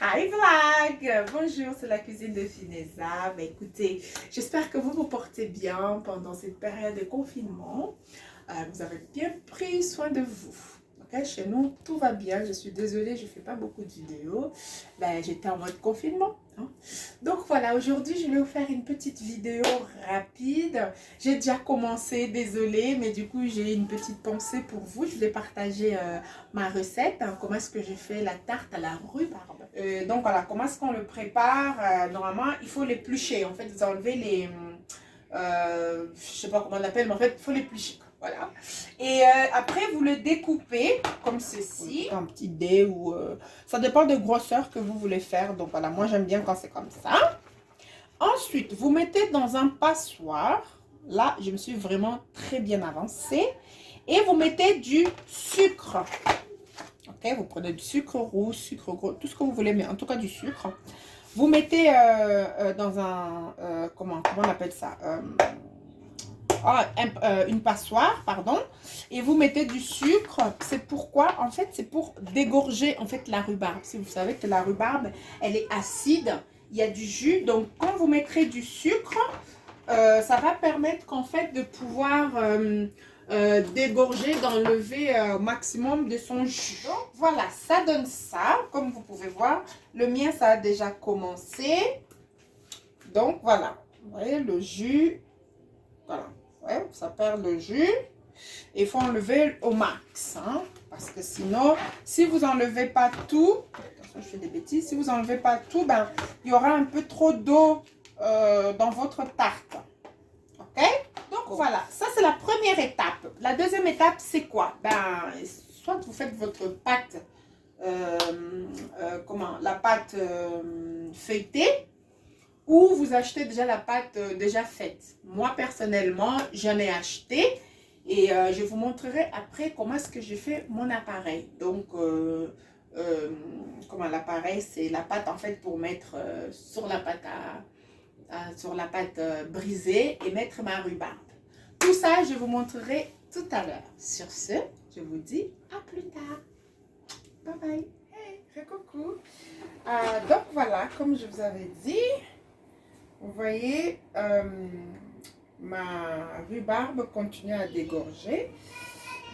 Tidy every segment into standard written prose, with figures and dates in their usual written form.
Hi Vlog! Bonjour, c'est la cuisine de Fineza. Ben, écoutez, j'espère que vous vous portez bien pendant cette période de confinement. Vous avez bien pris soin de vous. Ok, chez nous, tout va bien. Je suis désolée, je ne fais pas beaucoup de vidéos. Ben, j'étais en mode confinement, hein. Donc voilà, aujourd'hui, je vais vous faire une petite vidéo rapide. J'ai déjà commencé, désolée, mais du coup, j'ai une petite pensée pour vous. Je voulais partager ma recette, hein, comment est-ce que j'ai fait la tarte à la rhubarbe. Donc voilà, comment est-ce qu'on le prépare. Normalement, il faut l'éplucher. En fait, vous enlevez les... je sais pas comment on l'appelle, mais en fait, il faut l'éplucher. Voilà. Et après, vous le découpez comme ceci. Un petit dé ou... ça dépend de grosseur que vous voulez faire. Donc voilà, moi j'aime bien quand c'est comme ça. Ensuite, vous mettez dans un passoire. Là, je me suis vraiment très bien avancée. Et vous mettez du sucre. Ok, vous prenez du sucre roux, sucre gros, tout ce que vous voulez, mais en tout cas du sucre. Vous mettez dans un... comment on appelle ça une passoire, pardon, et vous mettez du sucre. C'est pourquoi, en fait, c'est pour dégorger en fait la rhubarbe. Si vous savez que la rhubarbe, elle est acide, il y a du jus, donc quand vous mettrez du sucre, ça va permettre qu'en fait de pouvoir dégorger, d'enlever au maximum de son jus. Donc voilà, ça donne ça, comme vous pouvez voir. Le mien, ça a déjà commencé. Donc voilà, vous voyez le jus, voilà. Ouais, ça perd le jus. Il faut enlever au max, hein, parce que sinon, si vous enlevez pas tout, attention, je fais des bêtises, si vous enlevez pas tout, ben, il y aura un peu trop d'eau dans votre tarte. Ok? Donc voilà, ça c'est la première étape. La deuxième étape, c'est quoi? Ben, soit vous faites votre pâte, la pâte feuilletée, ou vous achetez déjà la pâte déjà faite. Moi, personnellement, j'en ai acheté et je vous montrerai après comment est-ce que j'ai fait mon appareil. Donc, comment l'appareil, c'est la pâte en fait pour mettre sur la pâte, sur la pâte brisée et mettre ma rhubarbe. Tout ça, je vous montrerai tout à l'heure. Sur ce, je vous dis à plus tard. Bye bye. Hey, coucou. Donc voilà, comme je vous avais dit, vous voyez, ma rhubarbe continue à dégorger.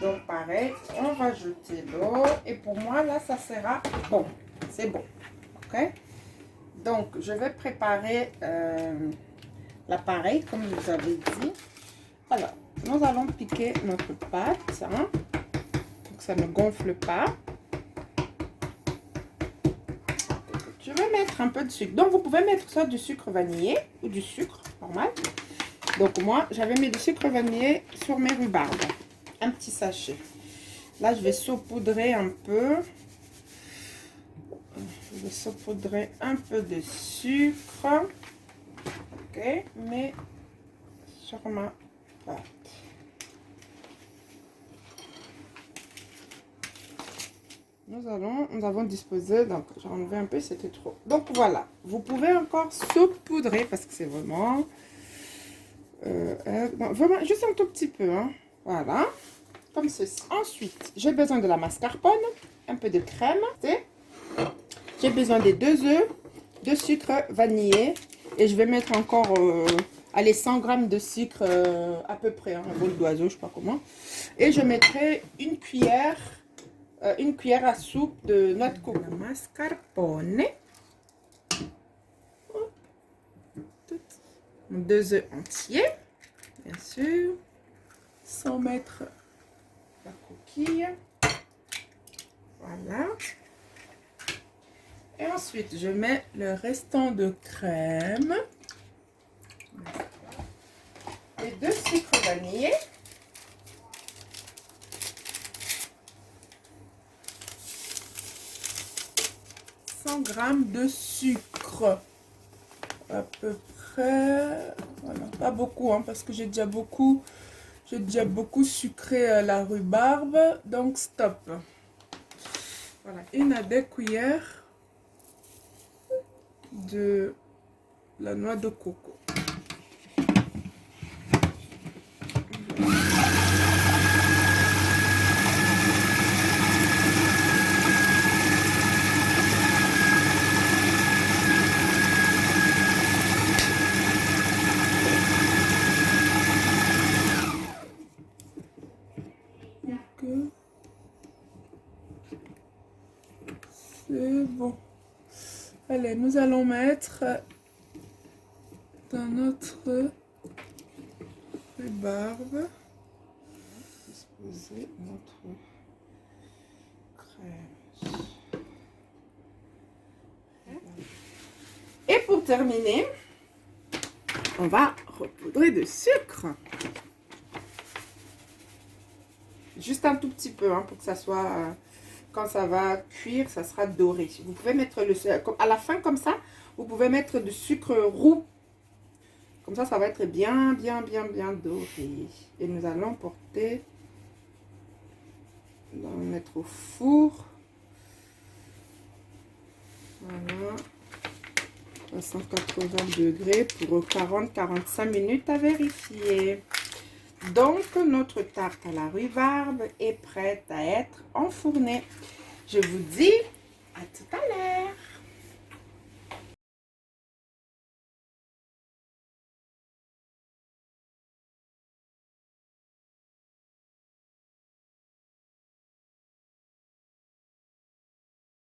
Donc pareil, on va jeter l'eau. Et pour moi, là, ça sera bon. C'est bon. Ok? Donc, je vais préparer l'appareil, comme je vous avais dit. Alors, nous allons piquer notre pâte, hein, pour que ça ne gonfle pas. Je vais mettre un peu de sucre. Donc, vous pouvez mettre soit du sucre vanillé ou du sucre normal. Donc, moi, j'avais mis du sucre vanillé sur mes rhubarbes. Un petit sachet. Là, je vais saupoudrer un peu. Je vais saupoudrer un peu de sucre. Ok. Mais sur ma pâte. Nous avons disposé, donc j'ai enlevé un peu, c'était trop. Donc voilà, vous pouvez encore saupoudrer parce que c'est vraiment, vraiment juste un tout petit peu, hein. Voilà, comme ceci. Ensuite, j'ai besoin de la mascarpone, un peu de crème, j'ai besoin des 2 œufs, de sucre vanillé et je vais mettre encore, allez, 100 g de sucre à peu près, hein, un bol d'oiseau, je sais pas comment. Et je mettrai une cuillère à soupe de noix de coco. La mascarpone. 2 œufs entiers, bien sûr, sans mettre la coquille. Voilà. Et ensuite, je mets le restant de crème et de sucre vanillé. 100 g de sucre à peu près, voilà, pas beaucoup, hein, parce que j'ai déjà beaucoup sucré la rhubarbe, donc stop. Voilà, 1 à 2 cuillères de la noix de coco. Allez, nous allons mettre dans notre rhubarbe, disposer notre crème. Et pour terminer, on va repoudrer de sucre. Juste un tout petit peu, hein, pour que ça soit, quand ça va cuire, ça sera doré. Vous pouvez mettre le sucre, à la fin comme ça, vous pouvez mettre du sucre roux. Comme ça va être bien doré. Et nous allons porter, on va le mettre au four. Voilà. À 180 degrés pour 40-45 minutes à vérifier. Donc, notre tarte à la rhubarbe est prête à être enfournée. Je vous dis à tout à l'heure.